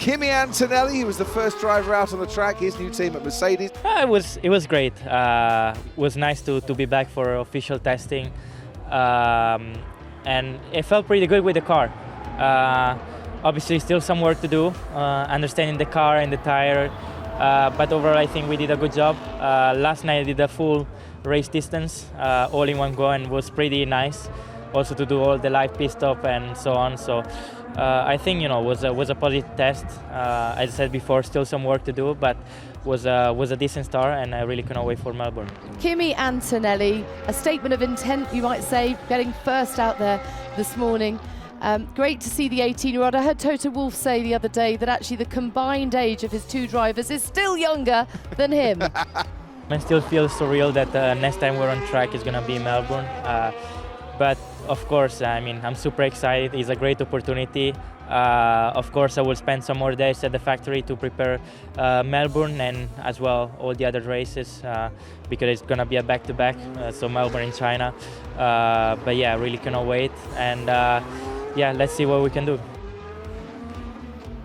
Kimi Antonelli, who was the first driver out on the track, his new team at Mercedes. It was great. It was nice to be back for official testing, and it felt pretty good with the car. Obviously, still some work to do, understanding the car and the tire, but overall I think we did a good job. Last night I did a full race distance, all in one go, and was pretty nice. Also to do all the live pit stop and so on. So I think was a positive test. As I said before, still some work to do, but was a decent start, and I really cannot wait for Melbourne. Kimi Antonelli, a statement of intent, you might say, getting first out there this morning. Great to see the 18-year-old. I heard Toto Wolff say the other day that actually the combined age of his two drivers is still younger than him. I still feel surreal that next time we're on track is going to be in Melbourne. But of course, I mean, I'm super excited. It's a great opportunity. Of course, I will spend some more days at the factory to prepare Melbourne and as well all the other races because it's going to be a back-to-back, so Melbourne in China. But yeah, I really cannot wait. And yeah, let's see what we can do.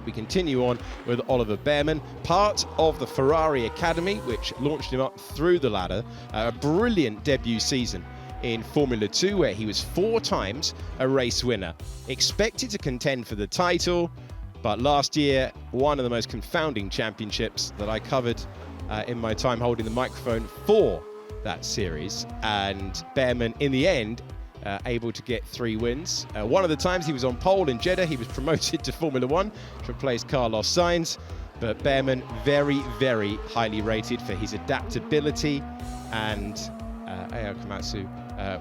We continue on with Oliver Bearman, part of the Ferrari Academy, which launched him up through the ladder. A brilliant debut season in Formula 2, where he was 4 times a race winner. Expected to contend for the title, but last year, one of the most confounding championships that I covered in my time holding the microphone for that series. And Bearman, in the end, able to get 3 wins. One of the times he was on pole in Jeddah, he was promoted to Formula 1 to replace Carlos Sainz. But Bearman, very, very highly rated for his adaptability. And Ao Komatsu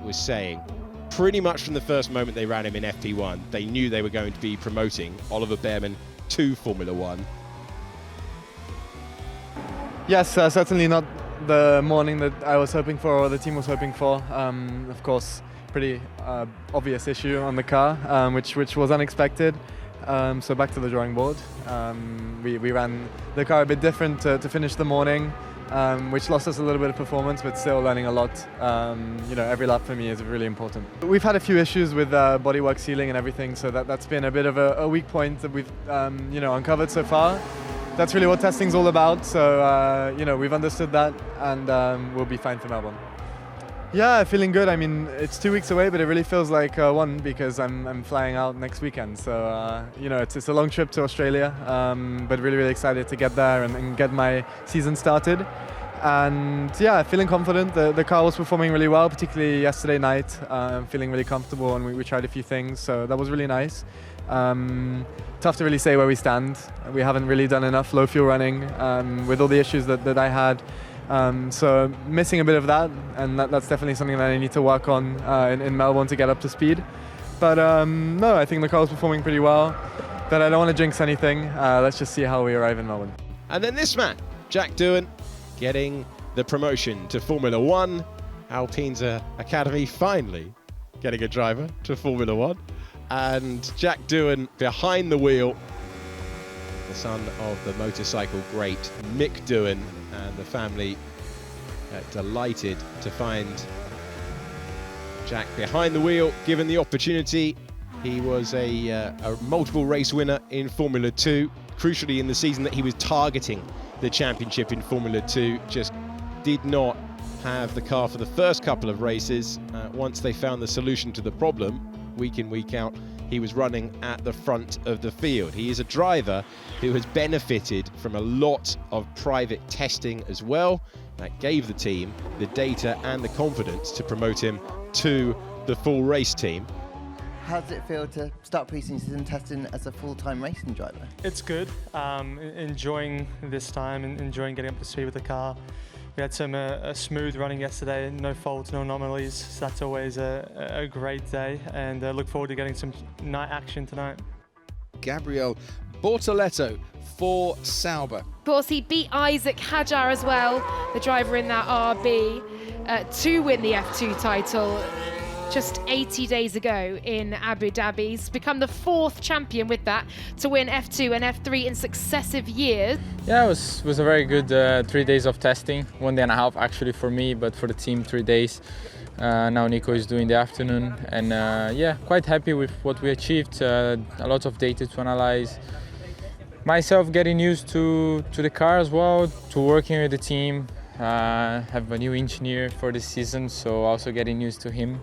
was saying, pretty much from the first moment they ran him in FP1, they knew they were going to be promoting Oliver Bearman to Formula 1. Yes, certainly not the morning that I was hoping for or the team was hoping for. Of course, pretty obvious issue on the car, which was unexpected. So back to the drawing board. We ran the car a bit different to finish the morning, which lost us a little bit of performance, but still learning a lot. Every lap for me is really important. We've had a few issues with bodywork sealing and everything, so that's been a bit of a weak point that we've uncovered so far. That's really what testing's all about. So we've understood that, and we'll be fine for Melbourne. Yeah, feeling good. I mean, it's 2 weeks away, but it really feels like one because I'm flying out next weekend. So it's a long trip to Australia, but really, really excited to get there and get my season started. And yeah, feeling confident. The car was performing really well, particularly yesterday night. Feeling really comfortable, and we tried a few things, so that was really nice. Tough to really say where we stand. We haven't really done enough low fuel running with all the issues that I had. So missing a bit of that, and that's definitely something that I need to work on in Melbourne to get up to speed. But no, I think the car was performing pretty well. But I don't want to jinx anything. Let's just see how we arrive in Melbourne. And then this man, Jack Doohan, getting the promotion to Formula 1. Alpine's Academy finally getting a driver to Formula 1. And Jack Doohan behind the wheel, the son of the motorcycle great Mick Doohan, and the family delighted to find Jack behind the wheel, given the opportunity. He was a multiple race winner in Formula 2, crucially in the season that he was targeting the championship in Formula 2, just did not have the car for the first couple of races. Once they found the solution to the problem, week in, week out, he was running at the front of the field. He is a driver who has benefited from a lot of private testing as well. That gave the team the data and the confidence to promote him to the full race team. How does it feel to start pre-season testing as a full-time racing driver? It's good. Enjoying this time and enjoying getting up to speed with the car. We had some a smooth running yesterday, no faults, no anomalies, so that's always a great day, and look forward to getting some night action tonight. Gabriel Bortoleto for Sauber. Of course, he beat Isack Hadjar as well, the driver in that RB, to win the F2 title just 80 days ago in Abu Dhabi. He's become the 4th champion with that to win F2 and F3 in successive years. Yeah, it was a very good 3 days of testing, 1.5 days actually for me, but for the team 3 days. Now Nico is doing the afternoon, and yeah, quite happy with what we achieved. A lot of data to analyze. myself getting used to the car as well, to working with the team. Have a new engineer for this season, so also getting used to him.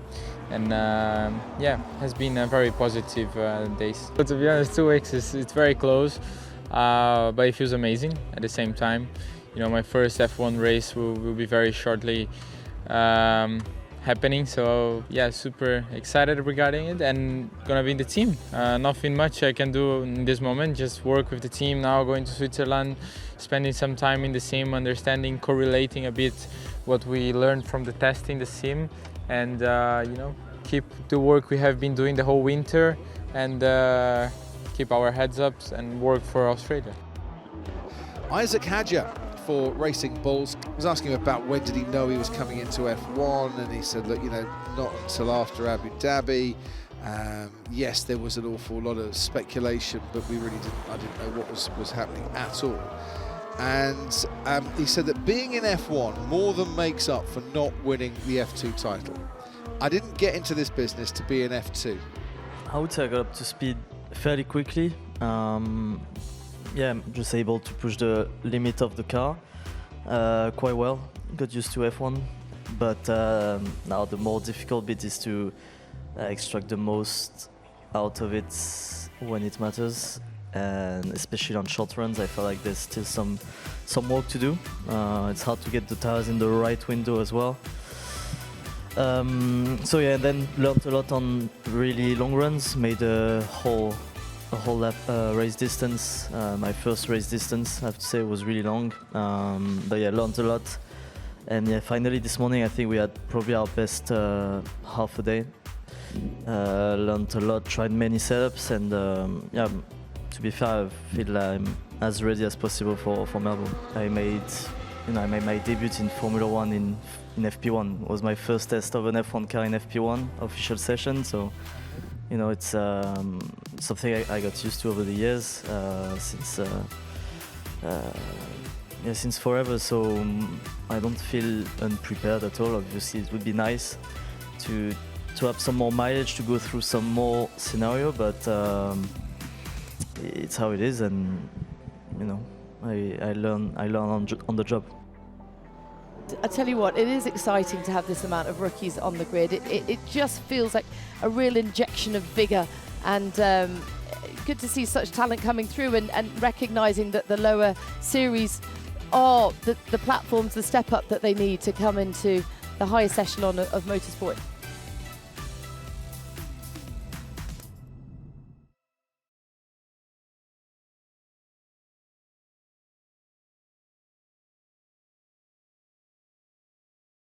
And yeah, has been a very positive days. But to be honest, 2 weeks it's very close, but it feels amazing at the same time. You know, my first F1 race will be very shortly happening, so yeah, super excited regarding it, and gonna be in the team. Nothing much I can do in this moment, just work with the team now, going to Switzerland, spending some time in the sim, understanding, correlating a bit what we learned from the testing, the sim, and you know, keep the work we have been doing the whole winter, and keep our heads up and work for Australia. Isack Hadjar for Racing Bulls was asking him about when did he know he was coming into F1, and he said, look, you know, not until after Abu Dhabi. Yes, there was an awful lot of speculation, but I didn't know what was happening at all. And he said that being in F1 more than makes up for not winning the F2 title. I didn't get into this business to be in F2. I would say I got up to speed fairly quickly. Yeah, I'm just able to push the limit of the car quite well. Got used to F1, but now the more difficult bit is to extract the most out of it when it matters, and especially on short runs, I feel like there's still some work to do. It's hard to get the tires in the right window as well. So yeah, then learned a lot on really long runs, made a whole lap race distance. My first race distance, I have to say, was really long. But yeah, learned a lot. And yeah, finally this morning I think we had probably our best half a day. Learned a lot, tried many setups, and yeah, to be fair, I feel I'm as ready as possible for Melbourne. I made my debut in Formula 1 in FP1. It was my first test of an F1 car in FP1 official session, so you know, it's something I got used to over the years, since forever. So I don't feel unprepared at all. Obviously, it would be nice to have some more mileage, to go through some more scenario, but it's how it is, and you know, I learn on the job. I tell you what, it is exciting to have this amount of rookies on the grid. It just feels like a real injection of vigour, and good to see such talent coming through, and recognising that the lower series are the platforms, the step up that they need to come into the highest echelon of motorsport.